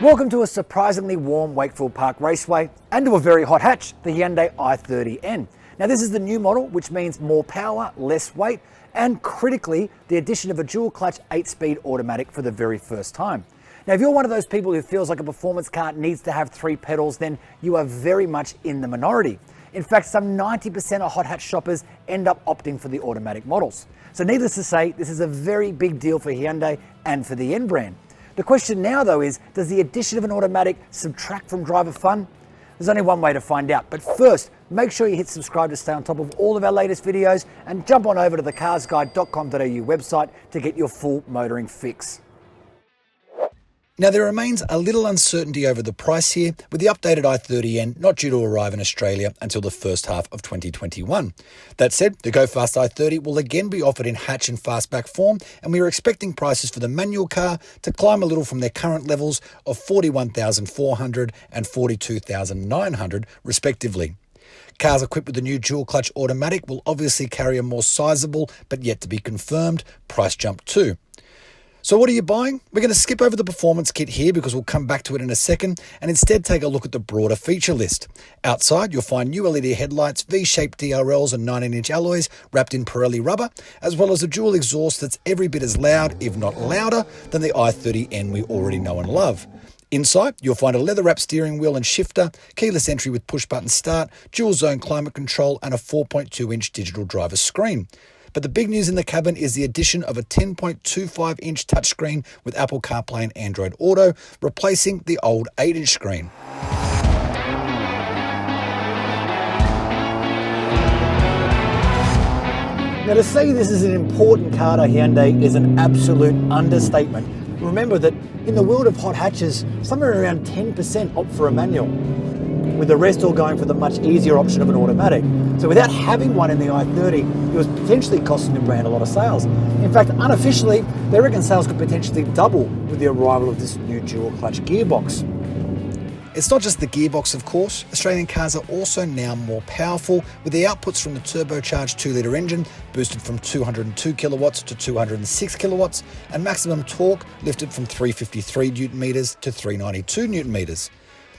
Welcome to a surprisingly warm Wakefield Park Raceway and to a very hot hatch, the Hyundai i30N. Now this is the new model, which means more power, less weight, and critically, the addition of a dual clutch 8-speed automatic for the very first time. Now if you're one of those people who feels like a performance car needs to have 3 pedals, then you are very much in the minority. In fact, some 90% of hot hatch shoppers end up opting for the automatic models. So needless to say, this is a very big deal for Hyundai and for the N brand. The question now though is, does the addition of an automatic subtract from driver fun? There's only one way to find out, but first, make sure you hit subscribe to stay on top of all of our latest videos and jump on over to the carsguide.com.au website to get your full motoring fix. Now there remains a little uncertainty over the price here, with the updated i30N not due to arrive in Australia until the first half of 2021. That said, the Go Fast i30 will again be offered in hatch and fastback form, and we are expecting prices for the manual car to climb a little from their current levels of $41,400 and $42,900 respectively. Cars equipped with the new dual clutch automatic will obviously carry a more sizable, but yet to be confirmed, price jump too. So what are you buying? We're going to skip over the performance kit here because we'll come back to it in a second and instead take a look at the broader feature list. Outside, you'll find new LED headlights, V-shaped DRLs and 19-inch alloys wrapped in Pirelli rubber, as well as a dual exhaust that's every bit as loud, if not louder, than the i30N we already know and love. Inside, you'll find a leather-wrapped steering wheel and shifter, keyless entry with push-button start, dual-zone climate control and a 4.2-inch digital driver screen. But the big news in the cabin is the addition of a 10.25-inch touchscreen with Apple CarPlay and Android Auto, replacing the old 8-inch screen. Now to say this is an important car to Hyundai is an absolute understatement. Remember that in the world of hot hatches, somewhere around 10% opt for a manual, with the rest all going for the much easier option of an automatic. So without having one in the i30, it was potentially costing the brand a lot of sales. In fact, unofficially, they reckon sales could potentially double with the arrival of this new dual clutch gearbox. It's not just the gearbox, of course. Australian cars are also now more powerful, with the outputs from the turbocharged 2-litre engine boosted from 202 kilowatts to 206 kilowatts, and maximum torque lifted from 353 newton meters to 392 newton meters.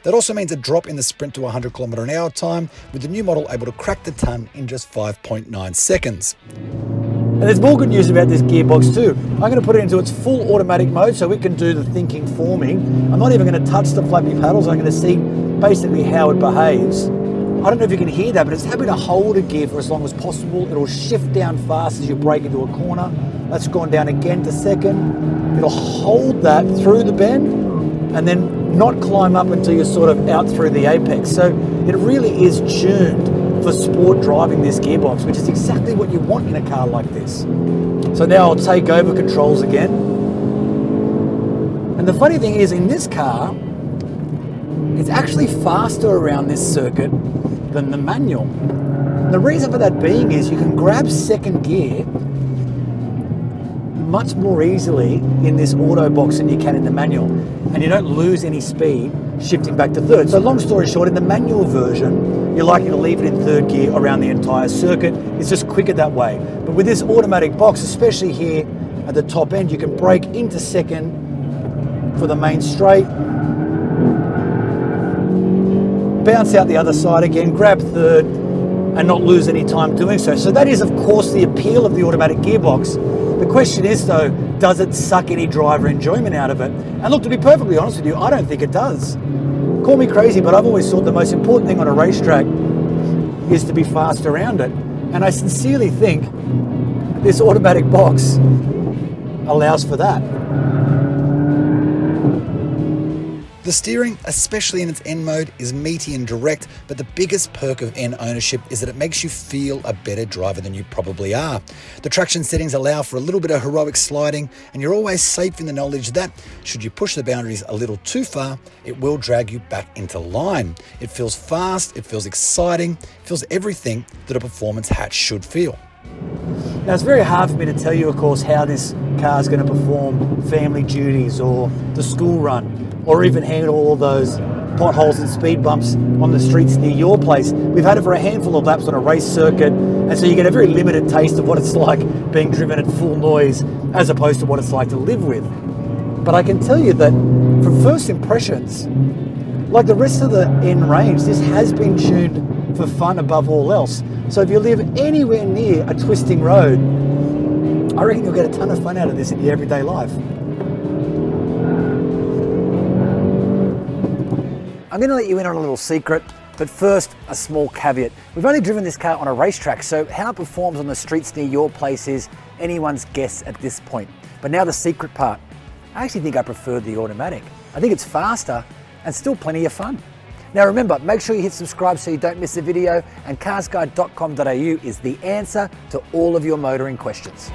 That also means a drop in the sprint to 100 km/h time, with the new model able to crack the tonne in just 5.9 seconds. And there's more good news about this gearbox too. I'm going to put it into its full automatic mode so it can do the thinking for me. I'm not even going to touch the flappy paddles. I'm going to see basically how it behaves. I don't know if you can hear that, but it's happy to hold a gear for as long as possible. It'll shift down fast as you brake into a corner. That's gone down again to second. It'll hold that through the bend and then not climb up until you're sort of out through the apex. So it really is tuned for sport driving, this gearbox, which is exactly what you want in a car like this. So now I'll take over controls again. And the funny thing is, in this car, it's actually faster around this circuit than the manual. And the reason for that being is you can grab second gear much more easily in this auto box than you can in the manual, and you don't lose any speed shifting back to third. So long story short, in the manual version, you're likely to leave it in third gear around the entire circuit. It's just quicker that way. But with this automatic box, especially here at the top end, you can brake into second for the main straight, bounce out the other side again, grab third, and not lose any time doing so. So that is, of course, the appeal of the automatic gearbox. The question is, though, does it suck any driver enjoyment out of it? And look, to be perfectly honest with you, I don't think it does. Call me crazy, but I've always thought the most important thing on a racetrack is to be fast around it. And I sincerely think this automatic box allows for that. The steering, especially in its N mode, is meaty and direct, but the biggest perk of N ownership is that it makes you feel a better driver than you probably are. The traction settings allow for a little bit of heroic sliding, and you're always safe in the knowledge that, should you push the boundaries a little too far, it will drag you back into line. It feels fast, it feels exciting, it feels everything that a performance hatch should feel. Now it's very hard for me to tell you, of course, how this car is going to perform family duties or the school run, or even handle all those potholes and speed bumps on the streets near your place. We've had it for a handful of laps on a race circuit, and so you get a very limited taste of what it's like being driven at full noise as opposed to what it's like to live with. But I can tell you that from first impressions, like the rest of the N range, this has been tuned for fun above all else. So if you live anywhere near a twisting road, I reckon you'll get a ton of fun out of this in your everyday life. I'm going to let you in on a little secret, but first, a small caveat. We've only driven this car on a racetrack, so how it performs on the streets near your place is anyone's guess at this point. But now the secret part. I actually think I prefer the automatic. I think it's faster and still plenty of fun. Now remember, make sure you hit subscribe so you don't miss a video, and carsguide.com.au is the answer to all of your motoring questions.